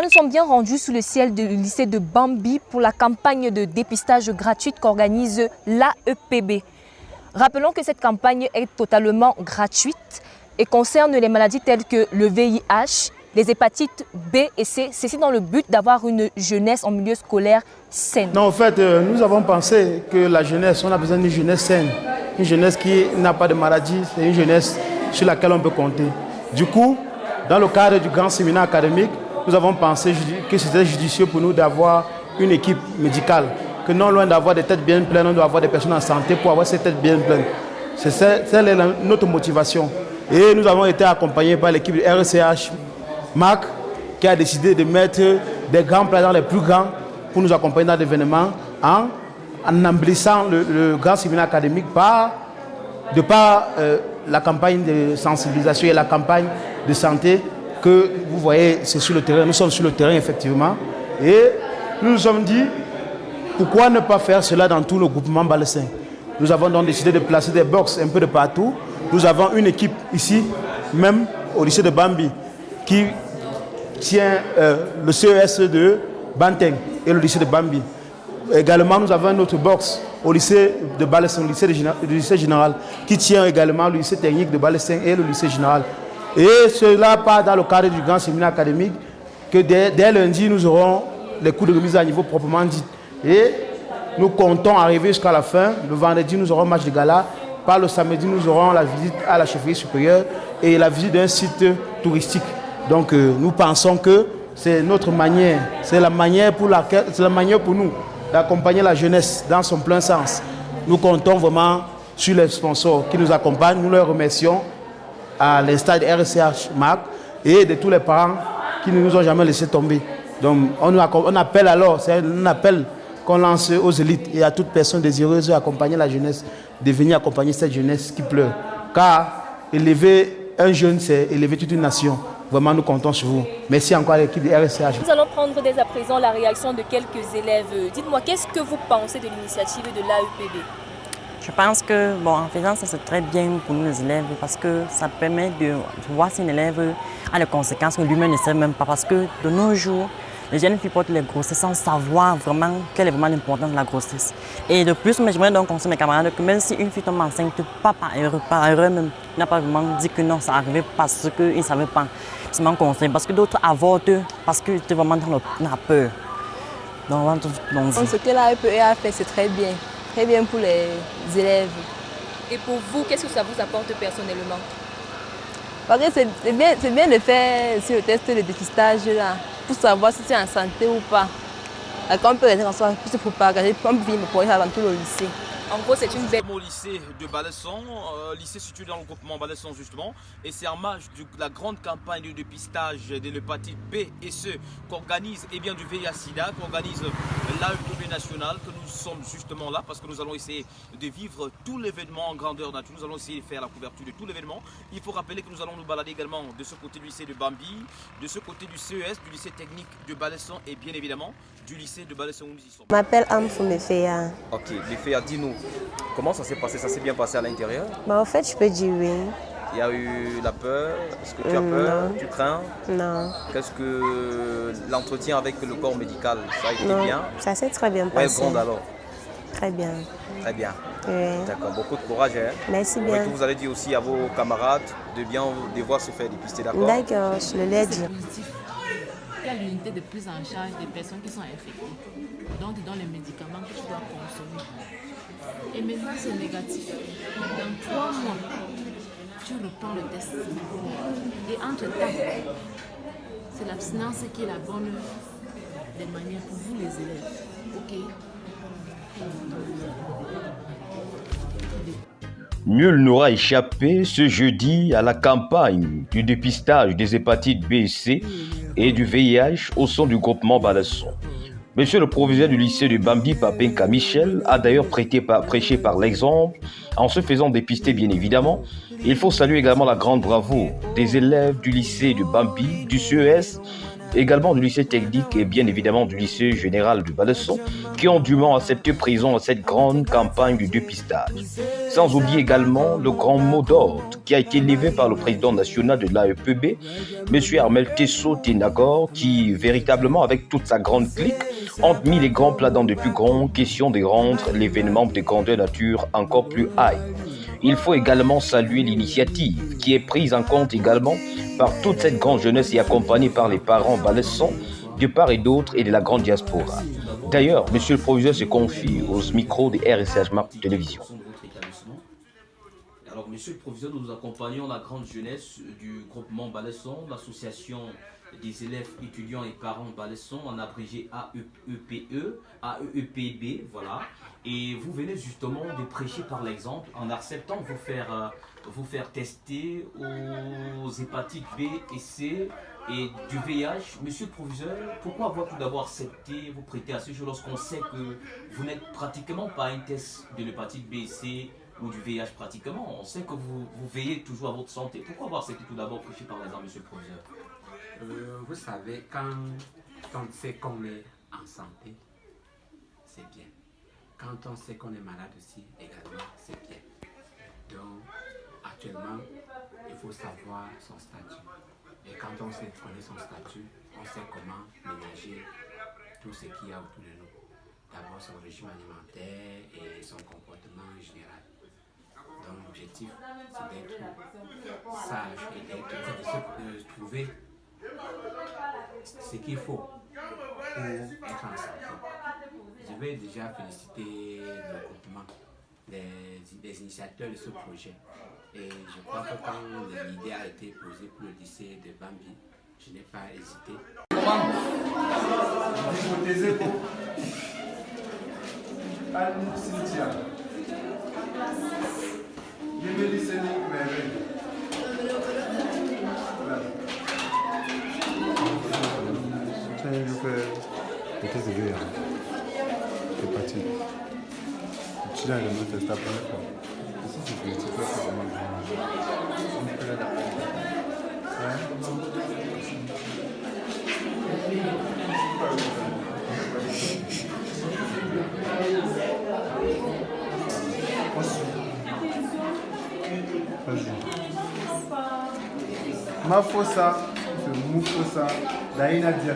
Nous sommes bien rendus sous le ciel du lycée de Bambi pour la campagne de dépistage gratuite qu'organise l'AEPB. Rappelons que cette campagne est totalement gratuite et concerne les maladies telles que le VIH, les hépatites B et C, ceci dans le but d'avoir une jeunesse en milieu scolaire saine. Non, en fait, nous avons pensé que la jeunesse, on a besoin d'une jeunesse saine, une jeunesse qui n'a pas de maladie, c'est une jeunesse sur laquelle on peut compter. Du coup, dans le cadre du grand séminaire académique, nous avons pensé que c'était judicieux pour nous d'avoir une équipe médicale, que non loin d'avoir des têtes bien pleines, on doit avoir des personnes en santé pour avoir ces têtes bien pleines. C'est notre motivation. Et nous avons été accompagnés par l'équipe de RCH Marc, qui a décidé de mettre des grands plans dans les plus grands pour nous accompagner dans l'événement en emplissant le grand séminaire académique par la campagne de sensibilisation et la campagne de santé que vous voyez, c'est sur le terrain. Nous sommes sur le terrain, effectivement. Et nous nous sommes dit, pourquoi ne pas faire cela dans tout le groupement Balessin? Nous avons donc décidé de placer des box un peu de partout. Nous avons une équipe ici, même au lycée de Bambi, qui tient le CES de Banteng et le lycée de Bambi. Également, nous avons une autre box au lycée de Balessin, le lycée général, qui tient également le lycée technique de Balessin et le lycée général. Et cela part dans le cadre du grand séminaire académique, que dès lundi, nous aurons les cours de remise à niveau proprement dit. Et nous comptons arriver jusqu'à la fin. Le vendredi, nous aurons match de gala. Par le samedi, nous aurons la visite à la chefferie supérieure et la visite d'un site touristique. Donc, nous pensons que c'est notre manière, c'est la manière pour nous d'accompagner la jeunesse dans son plein sens. Nous comptons vraiment sur les sponsors qui nous accompagnent. Nous leur remercions à l'instar de RCH Marc et de tous les parents qui ne nous ont jamais laissé tomber. Donc, on appelle alors, c'est un appel qu'on lance aux élites et à toute personne désireuse d'accompagner la jeunesse, de venir accompagner cette jeunesse qui pleure. Car élever un jeune, c'est élever toute une nation. Vraiment, nous comptons sur vous. Merci encore à l'équipe de RCH. Nous allons prendre dès à présent la réaction de quelques élèves. Dites-moi, qu'est-ce que vous pensez de l'initiative de l'AEPB? Je pense que, en faisant ça, c'est très bien pour nous les élèves parce que ça permet de voir si un élève a les conséquences que lui-même ne sait même pas. Parce que de nos jours, les jeunes filles portent les grossesses sans savoir vraiment quelle est vraiment l'importance de la grossesse. Et de plus, j'aimerais donc conseiller mes camarades que même si une fille tombe enceinte, pas par erreur même, n'a pas vraiment dit que non, ça arrivait parce qu'ils ne savaient pas. C'est mon conseil. Parce que d'autres avortent parce qu'ils étaient vraiment dans la peur. Donc, ce que l'AEPE a fait, c'est très bien. Très bien pour les élèves. Et pour vous, qu'est-ce que ça vous apporte personnellement? Parce que c'est bien de faire sur le test de dépistage là, pour savoir si tu es en santé ou pas. Quand on peut rester en soi, pour se propager, on peut venir me poser dans tout le lycée. En gros, c'est une belle... Au lycée de Balesson, lycée situé dans le groupement Balesson justement, et c'est en marge de la grande campagne de dépistage de l'hépatite B et C qu'organise, et bien du VIH-Sida, qu'organise l'AEPB nationale, que nous sommes justement là parce que nous allons essayer de vivre tout l'événement en grandeur nature. Nous allons essayer de faire la couverture de tout l'événement. Il faut rappeler que nous allons nous balader également de ce côté du lycée de Bambi, de ce côté du CES, du lycée technique de Balesson et bien évidemment du lycée de Balesson où nous y sommes. Je m'appelle Amfou Mefea. Ok, Mefea, dis-nous, comment ça s'est passé? Ça s'est bien passé à l'intérieur? En fait, je peux dire oui. Il y a eu la peur? Est-ce que tu as peur? Tu crains? Non. Qu'est-ce que l'entretien avec le corps médical, ça a été bien? Ça s'est très bien passé. Grande alors? Très bien. Très bien. Oui. D'accord, beaucoup de courage. Hein? Merci bien. Et vous allez dire aussi à vos camarades de bien devoir se faire dépister, d'accord? D'accord, je le l'ai dit. Il y a l'unité de prise en charge des personnes qui sont infectées. Donc, dans les médicaments que tu dois consommer. Et maintenant, c'est négatif. Dans 3 mois, tu reprends le test. Et entre-temps, c'est l'abstinence qui est la bonne des manières pour vous, les élèves. OK? Nul n'aura échappé ce jeudi à la campagne du dépistage des hépatites B et C et du VIH au sein du groupement Balesson. Monsieur le proviseur du lycée de Bambi, Papenka Michel, a d'ailleurs prêché par l'exemple en se faisant dépister bien évidemment. Il faut saluer également la grande bravoure des élèves du lycée de Bambi, du CES également du lycée technique et bien évidemment du lycée général de Balasson, qui ont dûment accepté présent à cette grande campagne de dépistage. Sans oublier également le grand mot d'ordre qui a été levé par le président national de l'AEPB, M. Armel Tesso Tenagor, qui véritablement, avec toute sa grande clique, ont mis les grands plats dans de plus grandes questions de rendre l'événement de grandeur nature encore plus high. Il faut également saluer l'initiative qui est prise en compte également par toute cette grande jeunesse et accompagnée par les parents balessons de part et d'autre et de la grande diaspora. D'ailleurs, monsieur le proviseur se confie aux micros de RSH Marc Télévision. Alors, monsieur le proviseur, nous accompagnons la grande jeunesse du groupement Balesson, l'association des élèves, étudiants et parents Balesson, en abrégé AEEPB, voilà. Et vous venez justement de prêcher par l'exemple en acceptant vous faire tester aux hépatites B et C et du VIH. Monsieur le proviseur, pourquoi avoir tout d'abord accepté, vous prêter à ce jour lorsqu'on sait que vous n'êtes pratiquement pas un test de l'hépatite B et C ou du VIH pratiquement? On sait que vous veillez toujours à votre santé. Pourquoi avoir accepté tout d'abord prêcher par l'exemple, monsieur le proviseur? Vous savez, quand on sait qu'on est en santé, c'est bien. Quand on sait qu'on est malade aussi, également, c'est bien. Donc, actuellement, il faut savoir son statut. Et quand on sait connaître son statut, on sait comment ménager tout ce qu'il y a autour de nous. D'abord son régime alimentaire et son comportement général. Donc l'objectif, c'est d'être sage et de trouver ce qu'il faut pour être en santé. Je vais déjà féliciter le groupement des initiateurs de ce projet. Et je crois que quand l'idée a été posée pour le lycée de Bambi, je n'ai pas hésité. Mafosa, Mufosa, Daina Dia.